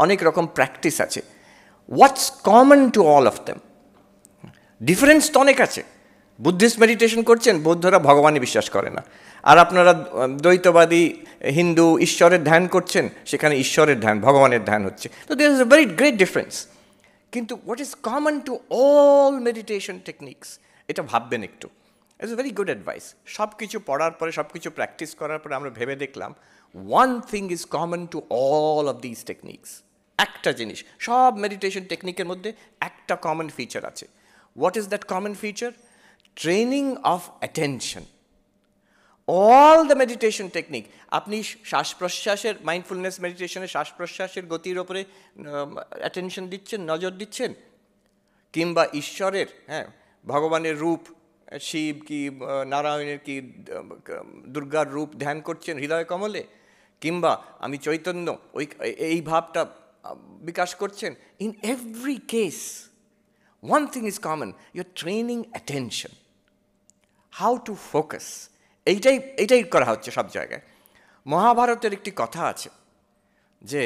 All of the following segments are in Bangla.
অনেক রকম প্র্যাকটিস আছে। What's common to all of them? Difference তো অনেক আছে। বুদ্ধিস্ট মেডিটেশন করছেন, বৌদ্ধরা ভগবানে বিশ্বাস করে না। আর আপনারা দ্বৈতবাদী হিন্দু ঈশ্বরের ধ্যান করছেন, সেখানে ঈশ্বরের ধ্যান, ভগবানের ধ্যান হচ্ছে। তো there is a very great difference. কিন্তু what is common to all meditation techniques, এটা ভাববেন একটু। It's a very good advice. সব কিছু পড়ার পরে, সব কিছু প্র্যাকটিস করার পরে আমরা ভেবে দেখলাম one thing is common to all of this techniques. একটা জিনিস, সব মেডিটেশন টেকনিকের মধ্যে একটা কমন ফিচার আছে। What is that common feature? Training of attention. All the meditation technique, আপনি শ্বাস প্রশ্বাসের, মাইন্ডফুলনেস মেডিটেশনে শ্বাস প্রশ্বাসের গতির ওপরে অ্যাটেনশন দিচ্ছেন, নজর দিচ্ছেন, কিংবা ঈশ্বরের, হ্যাঁ, ভগবানের রূপ, শিব কি নারায়ণের কি দুর্গার রূপ ধ্যান করছেন হৃদয় কমলে, কিংবা আমি চৈতন্য, ওই এই ভাবটা বিকাশ করছেন। In every case one thing is common, you're training attention, how to focus. এইটাই করা হচ্ছে সব জায়গায়। মহাভারতের একটি কথা আছে যে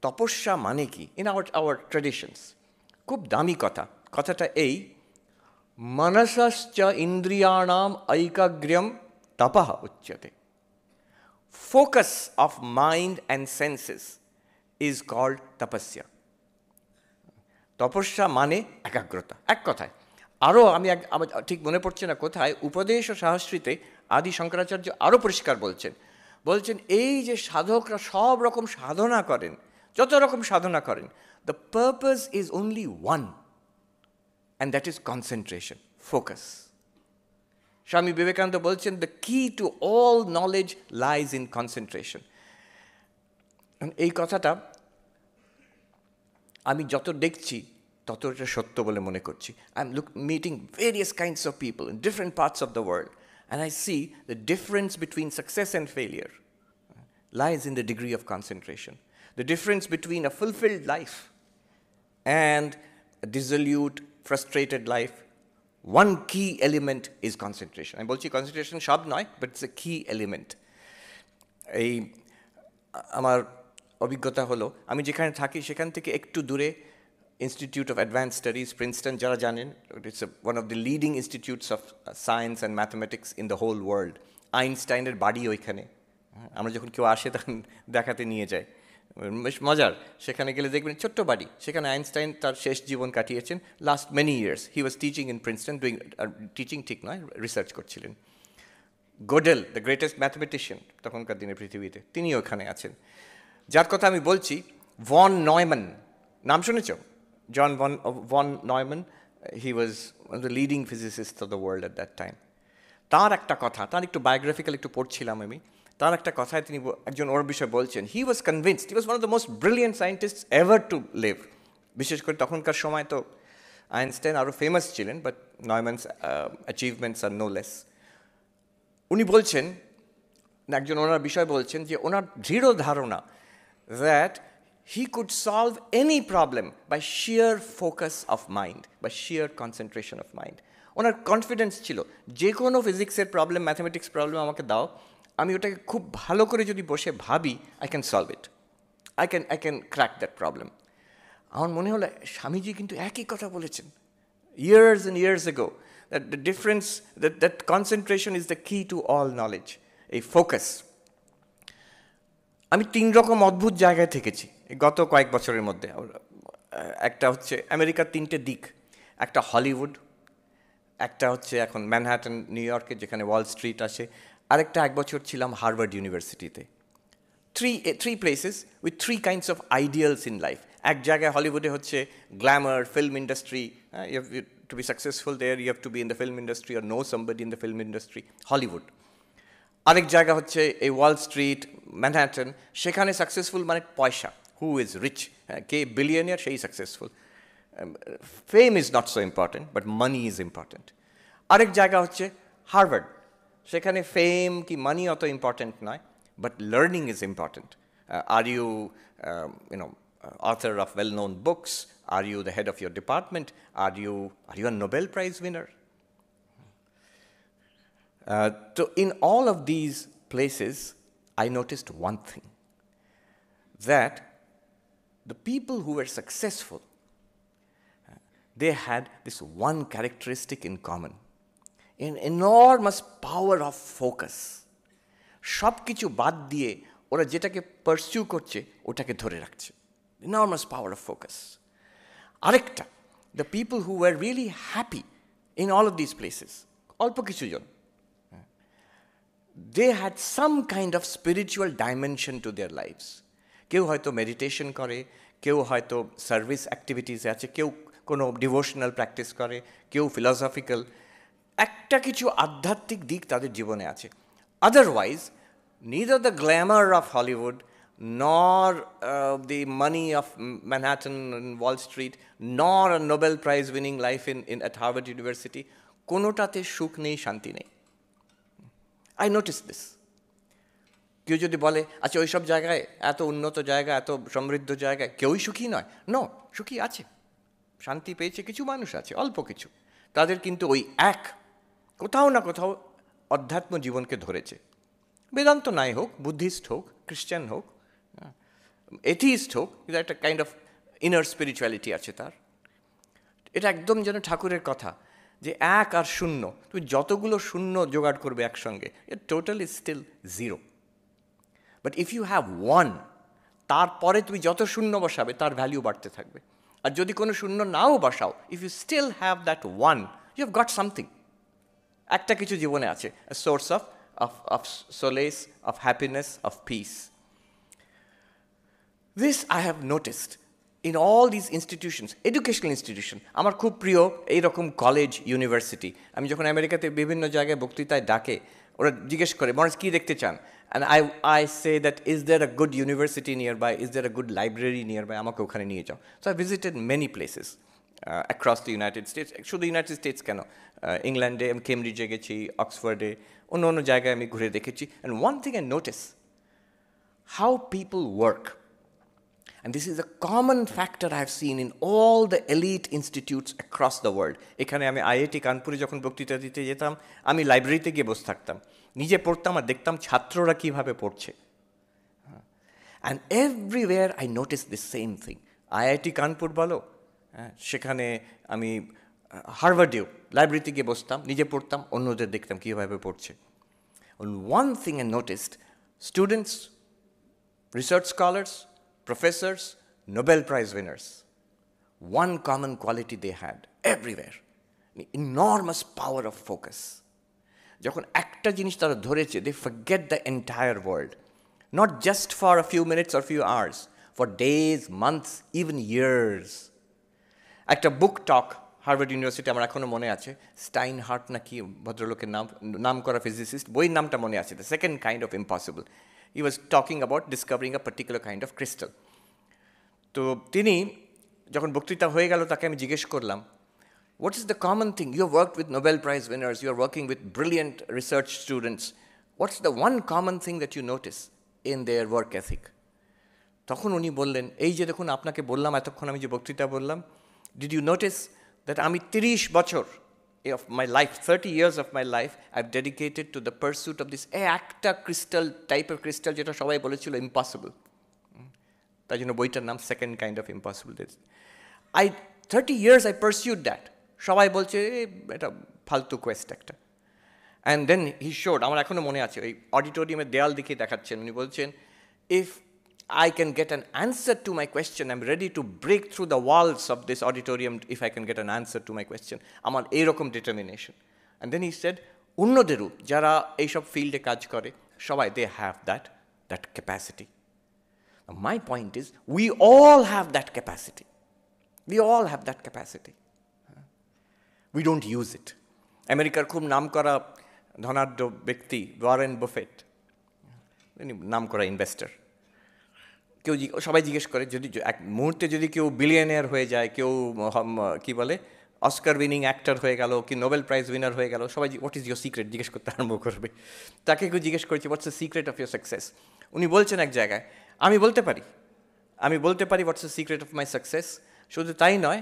তপস্যা মানে কি, ইন আওয়ার ট্রেডিশনস, খুব দামি কথা। কথাটা এই, মনসশ্চ ইন্দ্রিয়াণাম ঐকাগ্র্যম তপঃ উচ্যতে। Focus of mind and senses is called তপস্যা। তপস্যা মানে একাগ্রতা, এক কথায়। আরও আমার ঠিক মনে পড়ছে না কোথায়, উপদেশ ও সহস্রীতে আদি শঙ্করাচার্য আরও পরিষ্কার বলছেন এই যে সাধকরা সব রকম সাধনা করেন, যত রকম সাধনা করেন, the purpose is only one, and that is concentration, focus. Swami Vivekananda বলছেন দ্য কি to all knowledge lies in concentration. এই কথাটা আমি যত দেখছি তত এটা সত্য বলে মনে করছি। I am meeting various kinds of people in different parts of the world, and I C the difference between success and failure lies in the degree of concentration. The difference between a fulfilled life and a dissolute, frustrated life, one key element is concentration. আমি বলছি concentration সব নয়, but it's a key element. এই আমার অভিজ্ঞতা হলো, আমি যেখানে থাকি সেখান থেকে একটু দূরে institute of advanced studies, Princeton, যারা জানেন, it's one of the leading institutes of science and mathematics in the whole world. আইনস্টাইনের বাড়ি ওইখানে। আমরা যখন কেউ আসে তখন দেখাতে নিয়ে যায়, বেশ মজার। সেখানে গেলে দেখবেন ছোট্ট বাড়ি, সেখানে আইনস্টাইন তার শেষ জীবন কাটিয়েছেন। Last many years he was teaching in Princeton, doing, teaching ঠিক নয়, রিসার্চ করছিলেন। গোডেল, দ্য গ্রেটেস্ট ম্যাথমেটিশিয়ান তখনকার দিনে পৃথিবীতে, তিনি ওখানে আছেন। যার কথা আমি বলছি, ভন নয়ম্যান, নাম শুনেছ? John von Neumann, he was one of the leading physicist of the world at that time. তার একটা কথা, তার একটু বায়োগ্রাফিক্যাল একটু পড়ছিলাম আমি, তার একটা কথায় তিনি একজন ওর বিষয়ে বলছেন, he was convinced, he was one of the most brilliant scientist ever to live. বিশেষ করে তখনকার সময় তো আইনস্টাইন আরও ফেমাস ছিলেন, but Neumann's achievements are no less. উনি বলছেন, একজন ওনার বিষয় বলছেন যে ওনার দৃঢ় ধারণা that he could solve any problem by sheer focus of mind, by sheer concentration of mind. Owner confidence ছিল, যে কোনো ফিজিক্সের প্রবলেম, ম্যাথমেটিক্স প্রবলেম আমাকে দাও, আমি ওটাকে খুব ভালো করে যদি বসে ভাবি, I can solve it, I can crack that problem. আমার মনে হলো স্বামীজি কিন্তু একই কথা বলেছেন years and years ago, that the difference, that concentration is the key to all knowledge, a focus. আমি 3 রকম অদ্ভুত জায়গায় থেকেছি গত কয়েক বছরের মধ্যে। একটা হচ্ছে আমেরিকার 3টে দিক, একটা হলিউড, একটা হচ্ছে এখন ম্যানহাটন নিউ ইয়র্কে যেখানে ওয়াল স্ট্রিট আছে, আরেকটা 1 বছর ছিলাম হার্ভার্ড ইউনিভার্সিটিতে। Three places with 3 kinds of ideals in life. এক জায়গায় হলিউডে হচ্ছে glamour, film industry, to be successful there you have to be in the film industry or know somebody in the film industry, Hollywood. আরেক জায়গা হচ্ছে এই ওয়াল স্ট্রিট, ম্যানহাটন, সেখানে সাকসেসফুল মানে পয়সা, হু ইজ রিচ, কে বিলিয়নিয়ার, সেই successful. Fame is not so important, but money is important. আরেক জায়গা হচ্ছে হার্ভার্ড, সেখানে ফেম কি মানি অত ইম্পর্টেন্ট নয়, but learning is important. Are you author of well-known books? Are you the head of your department? Are you a Nobel Prize winner? So in all of these places, I noticed one thing, that the people who were successful, they had this one characteristic in common, an enormous power of focus. সব কিছু বাদ দিয়ে ওরা যেটাকে পারসিউ করছে ওটাকে ধরে রাখছে, enormous power of focus. আরেকটা, the people who were really happy in all of these places, অল্প কিছু জন, they had some kind of spiritual dimension to their lives. কেউ হয়তো মেডিটেশন করে, কেউ হয়তো সার্ভিস অ্যাক্টিভিটিসে আছে, কেউ কোনো ডিভোশনাল প্র্যাকটিস করে, কেউ ফিলসফিক্যাল, একটা কিছু আধ্যাত্মিক দিক তাদের জীবনে আছে। Otherwise neither the glamour of Hollywood nor the money of Manhattan and Wall Street nor a Nobel Prize winning life at Harvard University, কোনোটাতে সুখ নেই, শান্তি নেই। I noticed this. কেউ যদি বলে আচ্ছা ওই সব জায়গায়, এত উন্নত জায়গা, এত সমৃদ্ধ জায়গায় কেউই সুখী নয়, নো, সুখী আছে, শান্তি পেয়েছে কিছু মানুষ আছে, অল্প কিছু। তাদের কিন্তু ওই এক কোথাও না কোথাও অধ্যাত্ম জীবনকে ধরেছে। বেদান্ত নাই হোক, বুদ্ধিস্ট হোক, খ্রিস্টান হোক, এথিস্ট হোক, কিন্তু একটা কাইন্ড অফ ইনার স্পিরিচুয়ালিটি আছে তার। এটা একদম যেন ঠাকুরের কথা যে এক আর শূন্য, তুমি যতগুলো শূন্য জোগাড় করবে একসঙ্গে, total is still zero. But if you have one, তারপরে তুমি যত শূন্য বসাবে তার ভ্যালিউ বাড়তে থাকবে। আর যদি কোনো শূন্য নাও বসাও, if you still have that one, you have got something, একটা কিছু জীবনে আছে, a source of solace, of happiness, of peace. This I have noticed in all these institutions, educational institution. আমার খুব প্রিয় এইরকম কলেজ, ইউনিভার্সিটি। আমি যখন আমেরিকাতে বিভিন্ন জায়গায় বক্তৃতায় ডাকে, ওরা জিজ্ঞেস করে মহারাজ কী দেখতে চান, and I say that is there a good university nearby, is there a good library nearby, আমাকে ওখানে নিয়ে যাও। So I visited many places across the United States, শুধু ইউনাইটেড স্টেটস কেন, ইংল্যান্ডে, কেমব্রিজে গেছি, অক্সফোর্ডে, অন্য অন্য জায়গায় আমি ঘুরে দেখেছি। And one thing I notice, how people work, and this is a common factor I have seen in all the elite institutes across the world. এখানে আমি আইআইটি কানপুরে যখন বক্তৃতা দিতে যেতাম, আমি লাইব্রেরিতে গিয়ে বসে থাকতাম, নিজে পড়তাম আর দেখতাম ছাত্ররা কীভাবে পড়ছে। And everywhere I noticed the same thing. IIT Kanpur বলো, সেখানে আমি হার্ভার্ডেও লাইব্রেরিতে গিয়ে বসতাম, নিজে পড়তাম, অন্যদের দেখতাম কীভাবে পড়ছে। And one thing I noticed, students, research scholars, professors, Nobel Prize winners, one common quality they had everywhere, an enormous power of focus. যখন একটা জিনিস তারা ধরেছে, they forget the entire world, not just for a few minutes or few hours, for days, months, even years. একটা বুক টক হার্ভার্ড ইউনিভার্সিটি, আমার এখনও মনে আছে, স্টাইন হার্ট না কি ভদ্রলোকের নাম করা ফিজিসিস্ট, বইয়ের নামটা মনে আছে, the second kind of impossible. He was talking about discovering a particular kind of crystal. তো তিনি যখন বক্তৃতা হয়ে গেল, তাকে আমি জিজ্ঞেস করলাম, what is the common thing? You have worked with Nobel Prize winners, you are working with brilliant research students. What's the one common thing that you notice in their work ethic? তখন উনি বললেন, এই যে দেখুন আপনাকে বললাম এতক্ষণ আমি যে বক্তৃতা বললাম, did you notice that আমি 30 বছর of my life, 30 years of my life, I've dedicated to the pursuit of this একটা ক্রিস্টাল, টাইপের ক্রিস্টাল যেটা সবাই বলেছিল ইম্পসিবল। তাই জন্য বইটার নাম second kind of impossible. 30 years I pursued that. সবাই বলছে এটা ফালতু কোয়েস্ট একটা। অ্যান্ড দেন হি শোড, আমার এখনও মনে আছে, ওই অডিটোরিয়ামের দেয়াল দিকে দেখাচ্ছেন, উনি বলছেন, if I can get an answer to my question, I'm ready to break through the walls of this auditorium if I can get an answer to my question. আমার এইরকম determination. And then he said, অন্যদেরও যারা এইসব ফিল্ডে কাজ করে সবাই, they have that capacity. My point is, we all have that capacity. We all have that capacity. We don't use it. আমেরিকার খুব নাম করা ধনাঢ্য ব্যক্তি ওয়ারেন বাফেট, নাম করা ইনভেস্টার, কেউ সবাই জিজ্ঞেস করে যদি এক মুহূর্তে যদি কেউ বিলিয়নিয়ার হয়ে যায়, কেউ কি বলে অস্কার উইনিং অ্যাক্টর হয়ে গেল, কি নোবেল প্রাইজ উইনার হয়ে গেল, সবাই হোয়াট ইজ ইয়োর সিক্রেট জিজ্ঞেস করতে আরম্ভ করবে। তাকে কেউ জিজ্ঞেস করেছে what's the secret of your success, উনি বলছেন এক জায়গায়, আমি বলতে পারি what's the secret of my success. শুধু তাই নয়,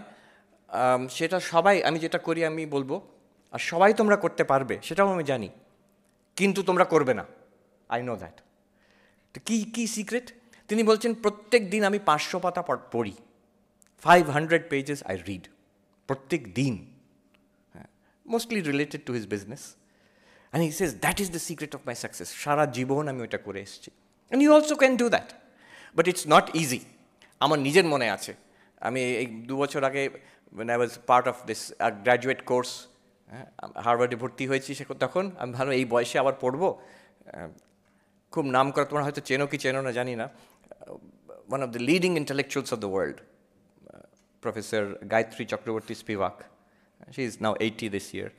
সেটা সবাই, আমি যেটা করি আমি বলবো, আর সবাই তোমরা করতে পারবে সেটাও আমি জানি, কিন্তু তোমরা করবে না, আই নো দ্যাট। তো কী সিক্রেট? তিনি বলছেন প্রত্যেক দিন আমি 500 পাতা পড়ি, 500 pages I read, প্রত্যেক দিন, mostly related to his business. And he says, that is the secret of my success. সারা জীবন আমি ওটা করে এসেছি. And you also can do that. But it's not easy. আমার নিজের মনে আছে, আমি এই 2 বছর আগে when I was part of this graduate course, হার্ভার্ডে ভর্তি হয়েছি, তখন আমি ভালো এই বয়সে আবার পড়বো। খুব নাম করা, তোমরা হয়তো চেনো কি চেনো না জানি না, one of the leading intellectuals of the world, Professor Gayatri Chakraborty Spivak. She is now 80 this year.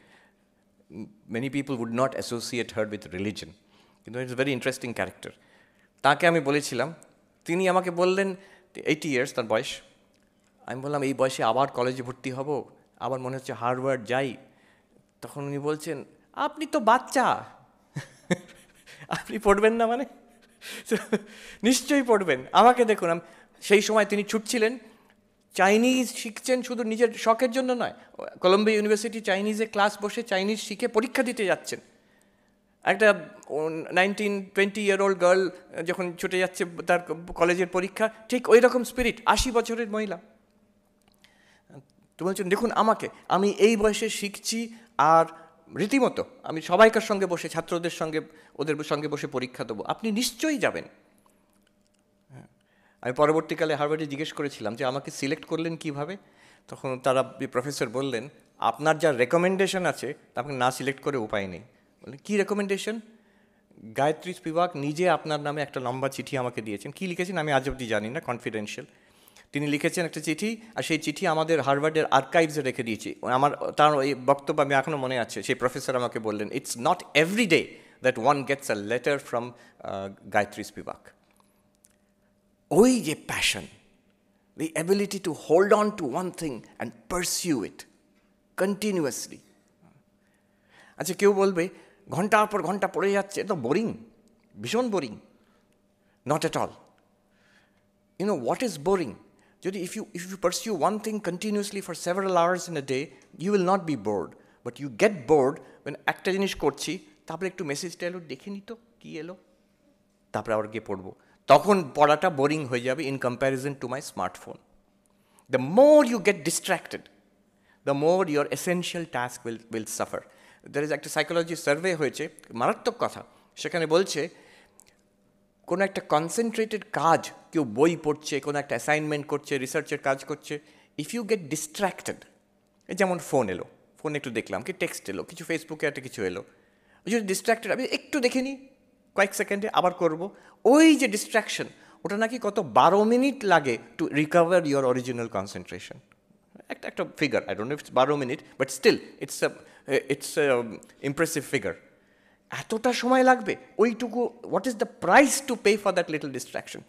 Many people would not associate her with religion. You know, it's a very interesting character. তাকে আমি বলেছিলাম, তিনি আমাকে বললেন 80 years তার বয়স, আমি বললাম এই বয়সে আবার কলেজে ভর্তি হব, আবার মনে হচ্ছে হার্ভার্ড যাই। তখন উনি বলছেন, আপনি তো বাচ্চা, আপনি পড়বেন না মানে? নিশ্চয়ই পড়বেন, আমাকে দেখুন। সেই সময় তিনি ছুটছিলেন, চাইনিজ শিখছেন, শুধু নিজের শখের জন্য নয়, কলম্বিয়া ইউনিভার্সিটি চাইনিজে ক্লাস বসে চাইনিজ শিখে পরীক্ষা দিতে যাচ্ছেন। একটা 19-20 year old গার্ল যখন ছুটে যাচ্ছে তার কলেজের পরীক্ষা, ঠিক ওই রকম স্পিরিট, 80 বছরের মহিলা। তো বলছেন দেখুন আমাকে, আমি এই বয়সে শিখছি, আর রীতিমতো আমি সবাইকার সঙ্গে বসে, ছাত্রদের সঙ্গে, ওদের সঙ্গে বসে পরীক্ষা দেবো, আপনি নিশ্চয়ই যাবেন। আমি পরবর্তীকালে হার্ভার্ডে জিজ্ঞেস করেছিলাম যে আমাকে সিলেক্ট করলেন কিভাবে? তখন তারা প্রফেসর বললেন, আপনার যা রেকমেন্ডেশন আছে তা আপনাকে না সিলেক্ট করে উপায় নেই। বললেন কী রেকমেন্ডেশন? গায়ত্রী স্পিভাক নিজে আপনার নামে একটা লম্বা চিঠি আমাকে দিয়েছেন। কী লিখেছেন আমি আজ অবধি জানি না, কনফিডেন্সিয়াল। তিনি লিখেছেন একটা চিঠি, আর সেই চিঠি আমাদের হার্ভার্ডের আর্কাইভসে রেখে দিয়েছি। আমার তার ওই বক্তব্য আমি এখনও মনে আছে। সেই প্রফেসর আমাকে বললেন, it's not every day that one gets a letter from Gayatri Spivak. ওই যে passion, the ability to hold on to one thing and pursue it continuously. আচ্ছা, কেউ বলবে ঘন্টার পর ঘন্টা পড়ে যাচ্ছে, এটা তো বোরিং, ভীষণ boring. Not at all. You know what is boring? যদি if you pursue one thing continuously for several hours in a day, you will not be bored. But you get bored when একটা জিনিস করছি, তারপরে একটু মেসেজটা এলো, দেখে নি তো কী এলো, তারপরে আবার গিয়ে পড়বো। তখন পড়াটা বোরিং হয়ে যাবে in comparison to my smartphone. The more you get distracted, the more your essential task will suffer. There is একটা সাইকোলজি সার্ভে হয়েছে, মারাত্মক কথা। সেখানে বলছে কোনো একটা কনসেন্ট্রেটেড কাজ, কেউ বই পড়ছে, কোনো একটা অ্যাসাইনমেন্ট করছে, রিসার্চের কাজ করছে, ইফ ইউ গেট ডিস্ট্র্যাক্টেড, যেমন ফোন এলো, ফোন একটু দেখলাম, কি টেক্সট এলো, কিছু ফেসবুকে একটা কিছু এলো, যদি ডিস্ট্র্যাক্টেড আমি একটু দেখে নিই, কয়েক সেকেন্ডে আবার করব, ওই যে ডিস্ট্র্যাকশন, ওটা নাকি কত 12 মিনিট লাগে to recover your original concentration. একটা figure, I don't know it's 12 minute, but still it's impressive figure. এতটা সময় লাগবে ওইটুকু, what is the price to pay for that little distraction?